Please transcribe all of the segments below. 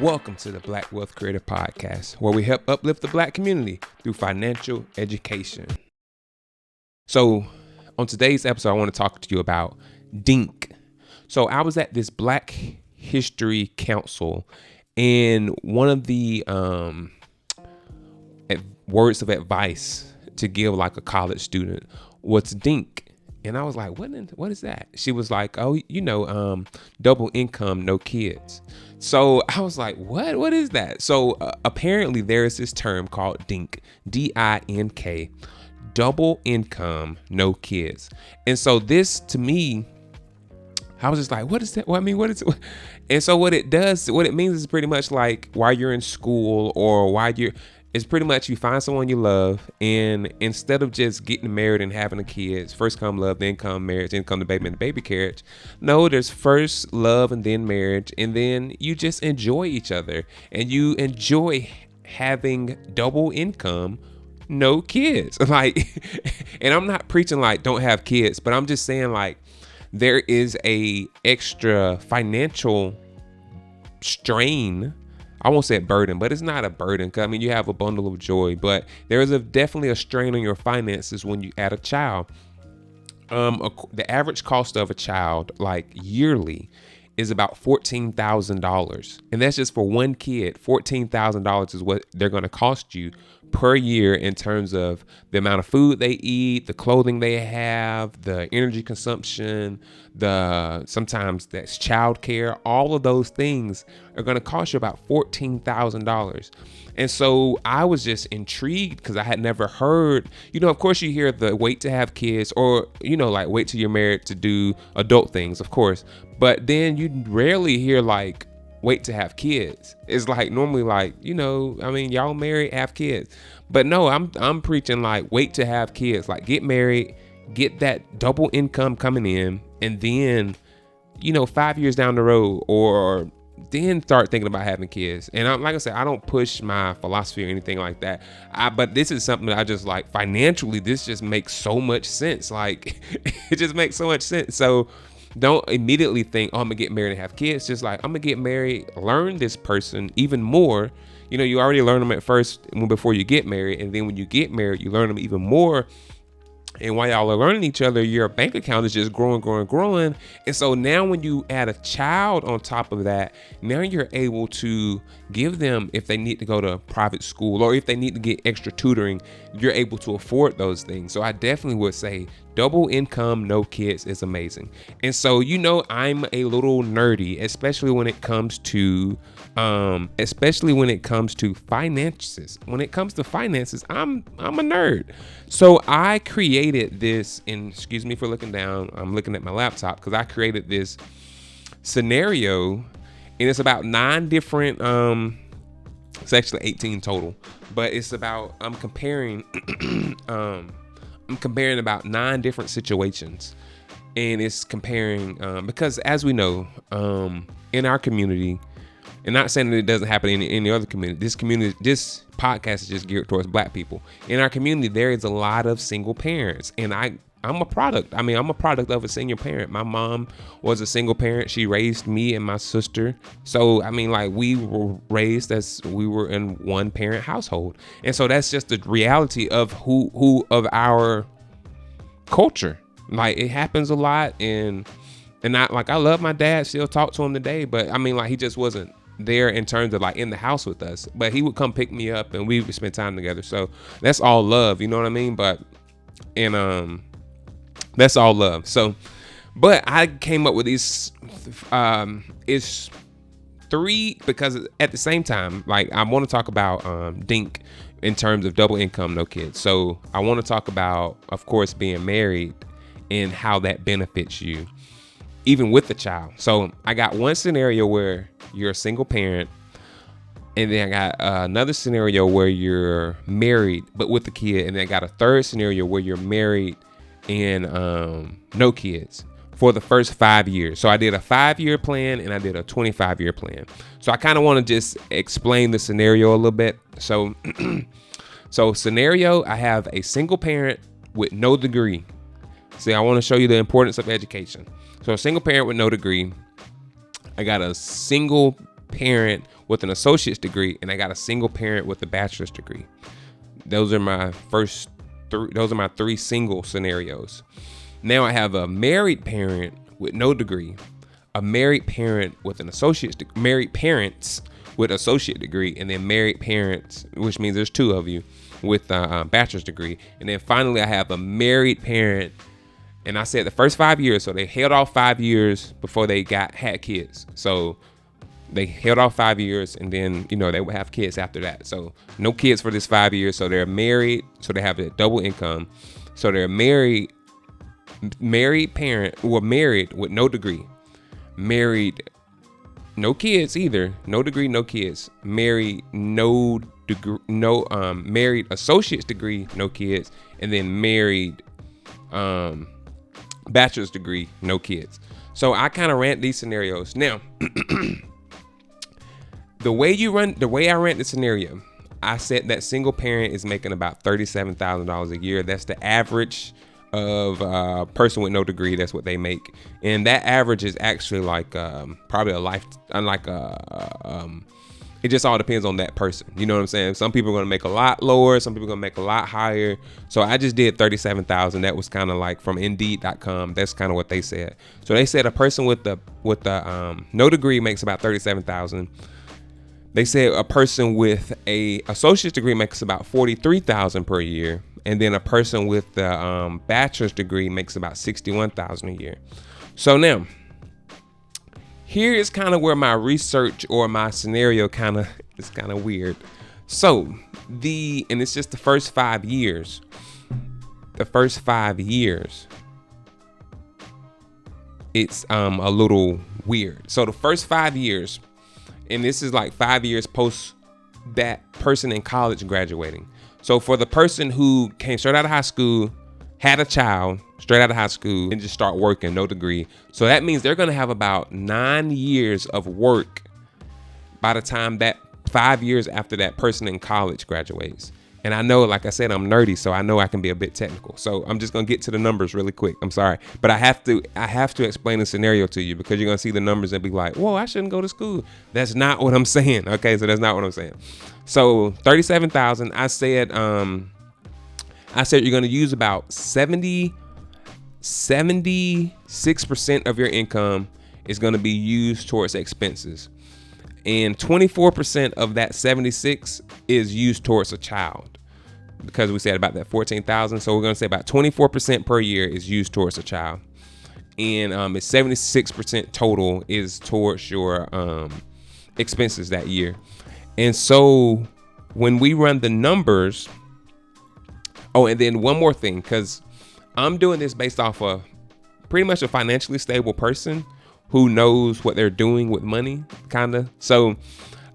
Welcome to the Black Wealth Creator Podcast, where we help uplift the Black community through financial education. So, on today's episode, I want to talk to you about DINK. So, I was at this Black History Council, and one of the words of advice to give like a college student was DINK. And I was like, what is that? She was like, double income, no kids. So I was like, what is that? So apparently there is this term called DINK, D-I-N-K, double income, no kids. And so this, to me, I was just like, what is that? Well, I mean, what is it? And so what it means is pretty much like while you're in school or it's pretty much you find someone you love, and instead of just getting married and having the kids, first come love, then come marriage, then come the baby and the baby carriage. No, there's first love and then marriage, and then you just enjoy each other, and you enjoy having double income, no kids. Like, and I'm not preaching like don't have kids, but I'm just saying like there is a extra financial strain. I won't say a burden, but it's not a burden. Cause I mean, you have a bundle of joy, but there is definitely a strain on your finances when you add a child. The average cost of a child, like yearly, is about $14,000, and that's just for one kid. $14,000 is what they're going to cost you per year in terms of the amount of food they eat, the clothing they have, the energy consumption, sometimes that's childcare. All of those things are going to cost you about $14,000. And so I was just intrigued because I had never heard, of course you hear the wait to have kids or, like wait till you're married to do adult things, of course. But then you rarely hear like wait to have kids. It's like normally like, y'all married, have kids. But no, I'm preaching like wait to have kids, like get married, get that double income coming in, and then, 5 years down the road or then start thinking about having kids. And like I said, I don't push my philosophy or anything like that. But this is something that I just like financially, this just makes so much sense. Like it just makes so much sense. So don't immediately think, I'm gonna get married and have kids. Just like, I'm gonna get married, learn this person even more. You already learn them at first before you get married. And then when you get married, you learn them even more. And while y'all are learning each other, your bank account is just growing. And so now when you add a child on top of that, now you're able to give them, if they need to go to private school or if they need to get extra tutoring, you're able to afford those things. So I definitely would say double income, no kids is amazing. And so, I'm a little nerdy, especially when it comes to finances. When it comes to finances, I'm a nerd. So I created this, and excuse me for looking down, I'm looking at my laptop because I created this scenario, and it's about 9 different, it's actually 18 total, but it's about, I'm comparing about 9 different situations, and it's comparing, because as we know, in our community, and not saying that it doesn't happen in any other community. This podcast is just geared towards Black people. In our community, there is a lot of single parents, and I'm a product. I'm a product of a single parent. My mom was a single parent. She raised me and my sister. So, we were raised as we were in one parent household. And so that's just the reality of who of our culture. Like, it happens a lot. And I love my dad, still talk to him today, but he just wasn't there in terms of like in the house with us, but he would come pick me up and we would spend time together. So that's all love, you know what I mean? That's all love. So, but I came up with these, it's 3, because at the same time, like I want to talk about, DINK in terms of double income, no kids. So I want to talk about, of course, being married and how that benefits you, even with the child. So I got one scenario where you're a single parent, and then I got another scenario where you're married but with the kid, and then I got a third scenario where you're married and no kids for the first 5 years. So I did a 5-year plan and I did a 25-year plan. So I kind of want to just explain the scenario a little bit. So scenario, I have a single parent with no degree. See, I want to show you the importance of education. So a single parent with no degree. I got a single parent with an associate's degree, and I got a single parent with a bachelor's degree. Those are my three single scenarios. Now I have a married parent with no degree, a married parent with an married parents with associate degree, and then married parents, which means there's two of you, with a bachelor's degree. And then finally I have a married parent, and I said the first 5 years, so they held off 5 years before they had kids. So they held off 5 years, and then, they would have kids after that. So no kids for this 5 years. So they're married, so they have a double income. So they're married parent, or married with no degree, married, no kids either, no degree, no kids, married, no degree, married associate's degree, no kids, and then married, bachelor's degree, no kids. So I kind of ran these scenarios. Now, the way I ran the scenario, I said that single parent is making about $37,000 a year. That's the average of a person with no degree. That's what they make, and that average is actually like probably a life. Unlike it just all depends on that person. You know what I'm saying? Some people are going to make a lot lower. Some people are going to make a lot higher. So I just did 37,000. That was kind of like from Indeed.com. That's kind of what they said. So they said a person with the no degree makes about 37,000. They said a person with a associate's degree makes about 43,000 per year, and then a person with the bachelor's degree makes about 61,000 a year. So now, here is kind of where my research or my scenario is kind of weird. So and it's just the first 5 years. The first 5 years, it's a little weird. So the first 5 years. And this is like 5 years post that person in college graduating. So for the person who came straight out of high school, had a child straight out of high school, and just start working, no degree. So that means they're going to have about 9 years of work by the time that 5 years after that person in college graduates. And I know, like I said, I'm nerdy, so I know I can be a bit technical. So I'm just going to get to the numbers really quick. I'm sorry. But I have to explain the scenario to you, because you're going to see the numbers and be like, whoa, I shouldn't go to school. That's not what I'm saying. Okay, so that's not what I'm saying. So 37,000, I said you're going to use about 76% of your income is going to be used towards expenses. And 24% of that 76 is used towards a child, because we said about that 14,000. So we're going to say about 24% per year is used towards a child. And it's 76% total is towards your expenses that year. And so when we run the numbers, and then one more thing, because I'm doing this based off of pretty much a financially stable person who knows what they're doing with money, kind of. So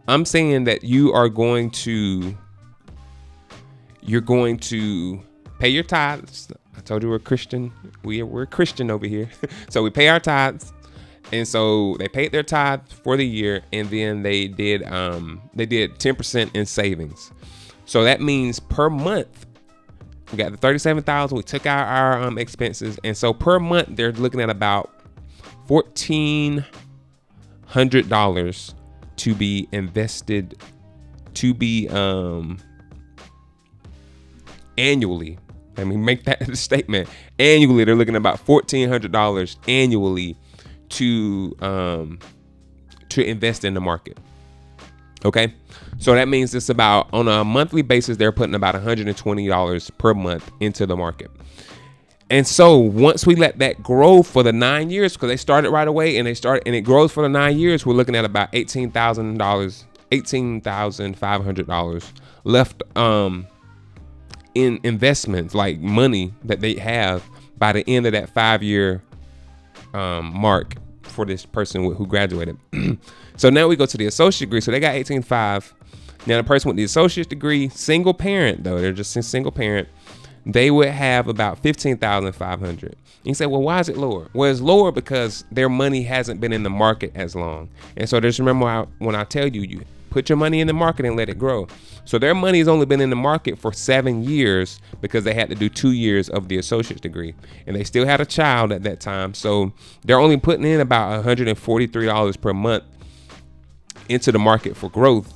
I'm saying that you're going to pay your tithes. I told you we're Christian. We're Christian over here. So we pay our tithes. And so they paid their tithes for the year, and then they did 10% in savings. So that means per month, we got the 37,000. We took out our expenses, and so per month they're looking at about $1,400 to be invested, to be annually. Let me make that statement. Annually, they're looking at about $1,400 annually to invest in the market. Okay, so that means it's about, on a monthly basis, they're putting about $120 per month into the market. And so once we let that grow for the 9 years, because they started right away, and it grows for the 9 years, we're looking at about $18,500 left in investments, like money that they have by the end of that 5 year mark for this person who graduated. So now we go to the associate degree. So they got 18,500. Now the person with the associate degree, single parent though, they're just a single parent, they would have about 15,500. You say, well, why is it lower? Well, it's lower because their money hasn't been in the market as long. And so just remember when I tell you, you put your money in the market and let it grow. So their money has only been in the market for 7 years because they had to do 2 years of the associate's degree, and they still had a child at that time. So they're only putting in about $143 per month into the market for growth,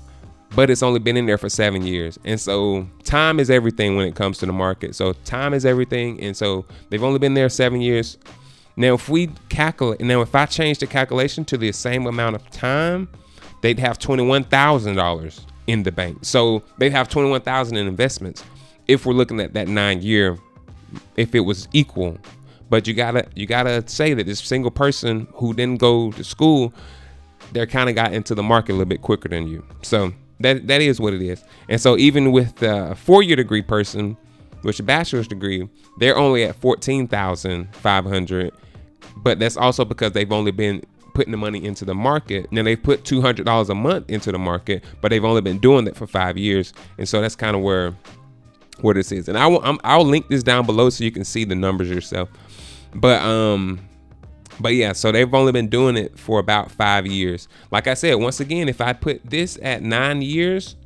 but it's only been in there for 7 years. And so time is everything when it comes to the market. So time is everything. And so they've only been there 7 years. Now, if I change the calculation to the same amount of time, they'd have $21,000 in the bank. So they'd have $21,000 in investments if we're looking at that 9 year, if it was equal. But you gotta say that this single person who didn't go to school, they're kind of got into the market a little bit quicker than you. So that is what it is. And so even with a 4-year degree person, with a bachelor's degree, they're only at $14,500. But that's also because they've only been putting the money into the market. Now they put $200 a month into the market, but they've only been doing that for 5 years. And so that's kind of where this is. And I'll link this down below so you can see the numbers yourself. But yeah, so they've only been doing it for about 5 years. Like I said, once again, if I put this at 9 years,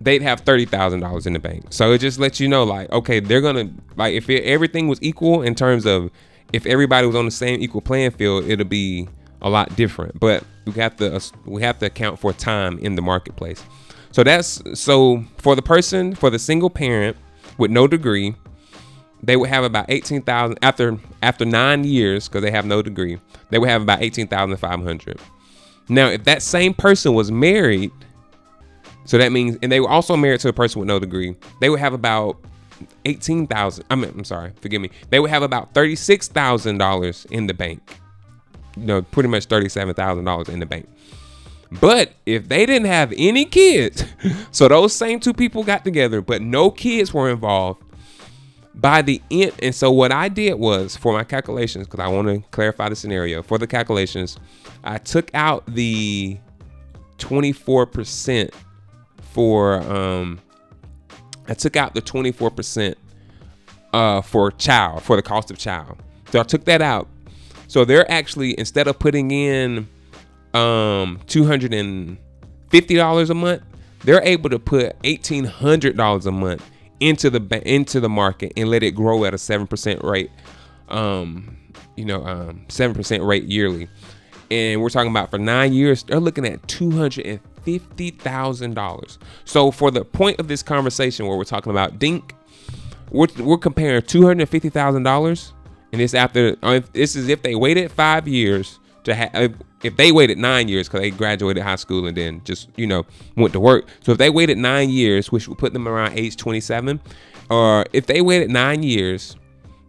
they'd have $30,000 in the bank. So it just lets you know, like, okay, they're gonna, like, if everything was equal in terms of if everybody was on the same equal playing field, it'll be a lot different. But we have to account for time in the marketplace. So for the single parent with no degree, they would have about $18,000 after 9 years, because they have no degree. They would have about $18,500. Now, if that same person was married, so that means, and they were also married to a person with no degree, they would have about They would have about $36,000 in the bank. Pretty much $37,000 in the bank. But if they didn't have any kids, so those same two people got together, but no kids were involved, by the end. And so what I did was, for my calculations, because I want to clarify the scenario, for the calculations, I took out the 24% for for the cost of child. So I took that out. So they're actually, instead of putting in $250 a month, they're able to put $1,800 a month into the market and let it grow at a 7% rate, 7% rate yearly. And we're talking about for 9 years, they're looking at $250,000. So for the point of this conversation where we're talking about DINK, we're comparing $250,000, and this is if they waited 5 years to have. If they waited 9 years, because they graduated high school and then just, went to work. So if they waited 9 years, which would put them around age 27, or if they waited 9 years,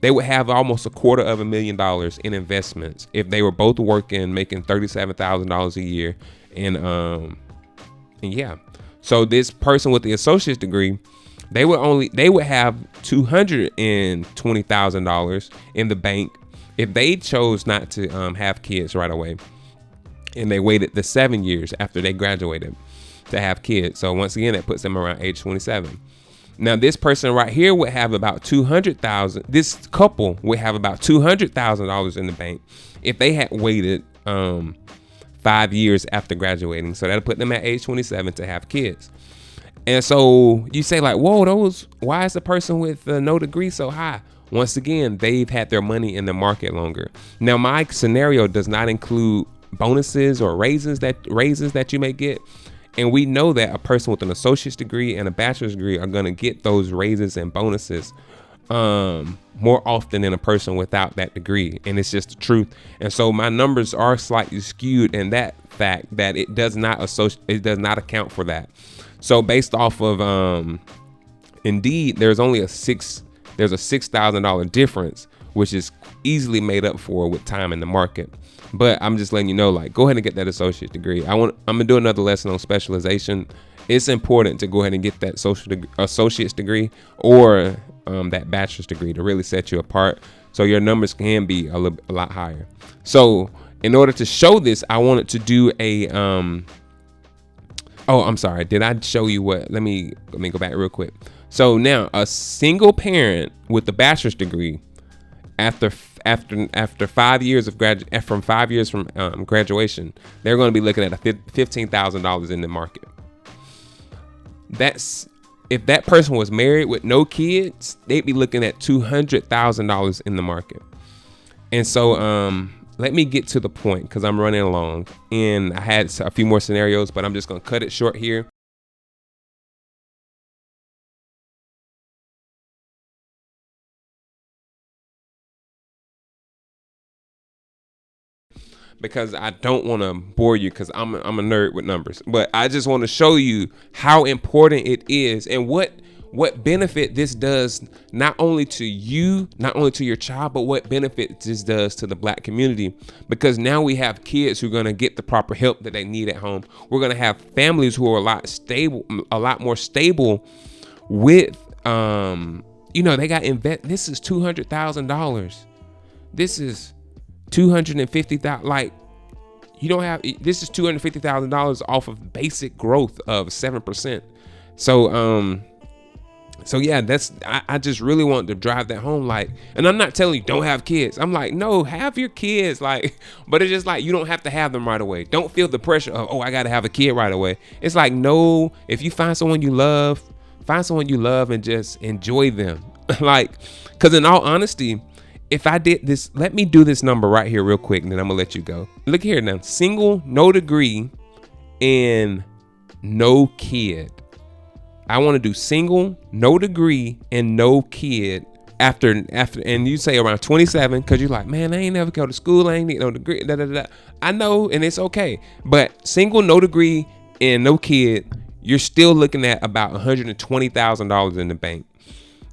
they would have almost $250,000 in investments if they were both working, making $37,000 a year. And yeah. So this person with the associate's degree, they would have $220,000 in the bank if they chose not to have kids right away. And they waited the 7 years after they graduated to have kids. So once again, that puts them around age 27. Now, this person right here would have about $200,000. This couple would have about $200,000 in the bank if they had waited 5 years after graduating. So that'll put them at age 27 to have kids. And so you say, like, whoa, why is the person with no degree so high? Once again, they've had their money in the market longer. Now, my scenario does not include bonuses or raises that you may get. And we know that a person with an associate's degree and a bachelor's degree are going to get those raises and bonuses more often than a person without that degree. And it's just the truth. And so my numbers are slightly skewed in that fact that it does not account for that. So based off of Indeed, there's only a $6,000 difference, which is easily made up for with time in the market. But I'm just letting you know, like, go ahead and get that associate degree. I'm gonna do another lesson on specialization. It's important to go ahead and get that associate's degree or that bachelor's degree to really set you apart, so your numbers can be a lot higher. So in order to show this, I wanted to do a oh, I'm sorry. Did I show you what? Let me go back real quick. So now, a single parent with a bachelor's degree, after 5 years from graduation, they're going to be looking at $15,000 in the market. That's if that person was married with no kids, they'd be looking at $200,000 in the market. And so let me get to the point because I'm running along, and I had a few more scenarios, but I'm just going to cut it short here. Because I don't want to bore you, because I'm a nerd with numbers, but I just want to show you how important it is and what benefit this does, not only to you, not only to your child, but what benefit this does to the Black community. Because now we have kids who are going to get the proper help that they need at home. We're going to have families who are a lot more stable with, they got this is $200,000. This is $250,000. Like, you don't have, this is $250,000 off of basic growth of 7%. So yeah, I just really want to drive that home. Like, and I'm not telling you don't have kids. I'm like, no, have your kids. Like, but it's just like, you don't have to have them right away. Don't feel the pressure of, oh, I got to have a kid right away. It's like, no, if you find someone you love and just enjoy them. Like, because in all honesty, if I did this, let me do this number right here real quick, and then I'm gonna let you go. Look here now, single, no degree, and no kid. I want to do single, no degree, and no kid after, and you say around 27, because you're like, man, I ain't never go to school, I ain't need no degree, da da da. I know, and it's okay, but single, no degree, and no kid, you're still looking at about $120,000 in the bank.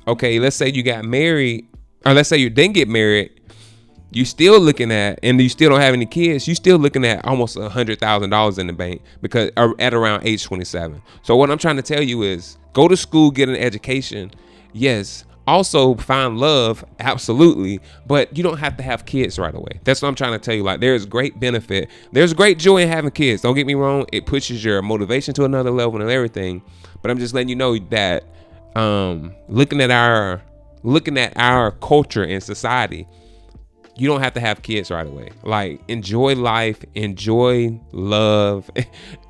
Okay, let's say you got married, or let's say you didn't get married, you still looking at, and you still don't have any kids, you still looking at almost $100,000 in the bank, because at around age 27. So what I'm trying to tell you is, go to school, get an education. Yes. Also find love. Absolutely. But you don't have to have kids right away. That's what I'm trying to tell you. Like, there's great benefit. There's great joy in having kids. Don't get me wrong. It pushes your motivation to another level and everything. But I'm just letting you know that, looking at our culture and society, you don't have to have kids right away. Like, enjoy life, enjoy love,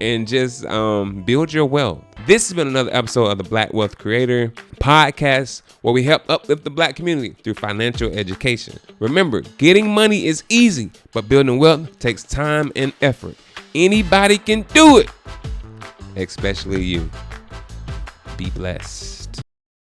and just build your wealth. This has been another episode of the Black Wealth Creator podcast, where we help uplift the Black community through financial education. Remember, getting money is easy, but building wealth takes time and effort. Anybody can do it, especially you. Be blessed.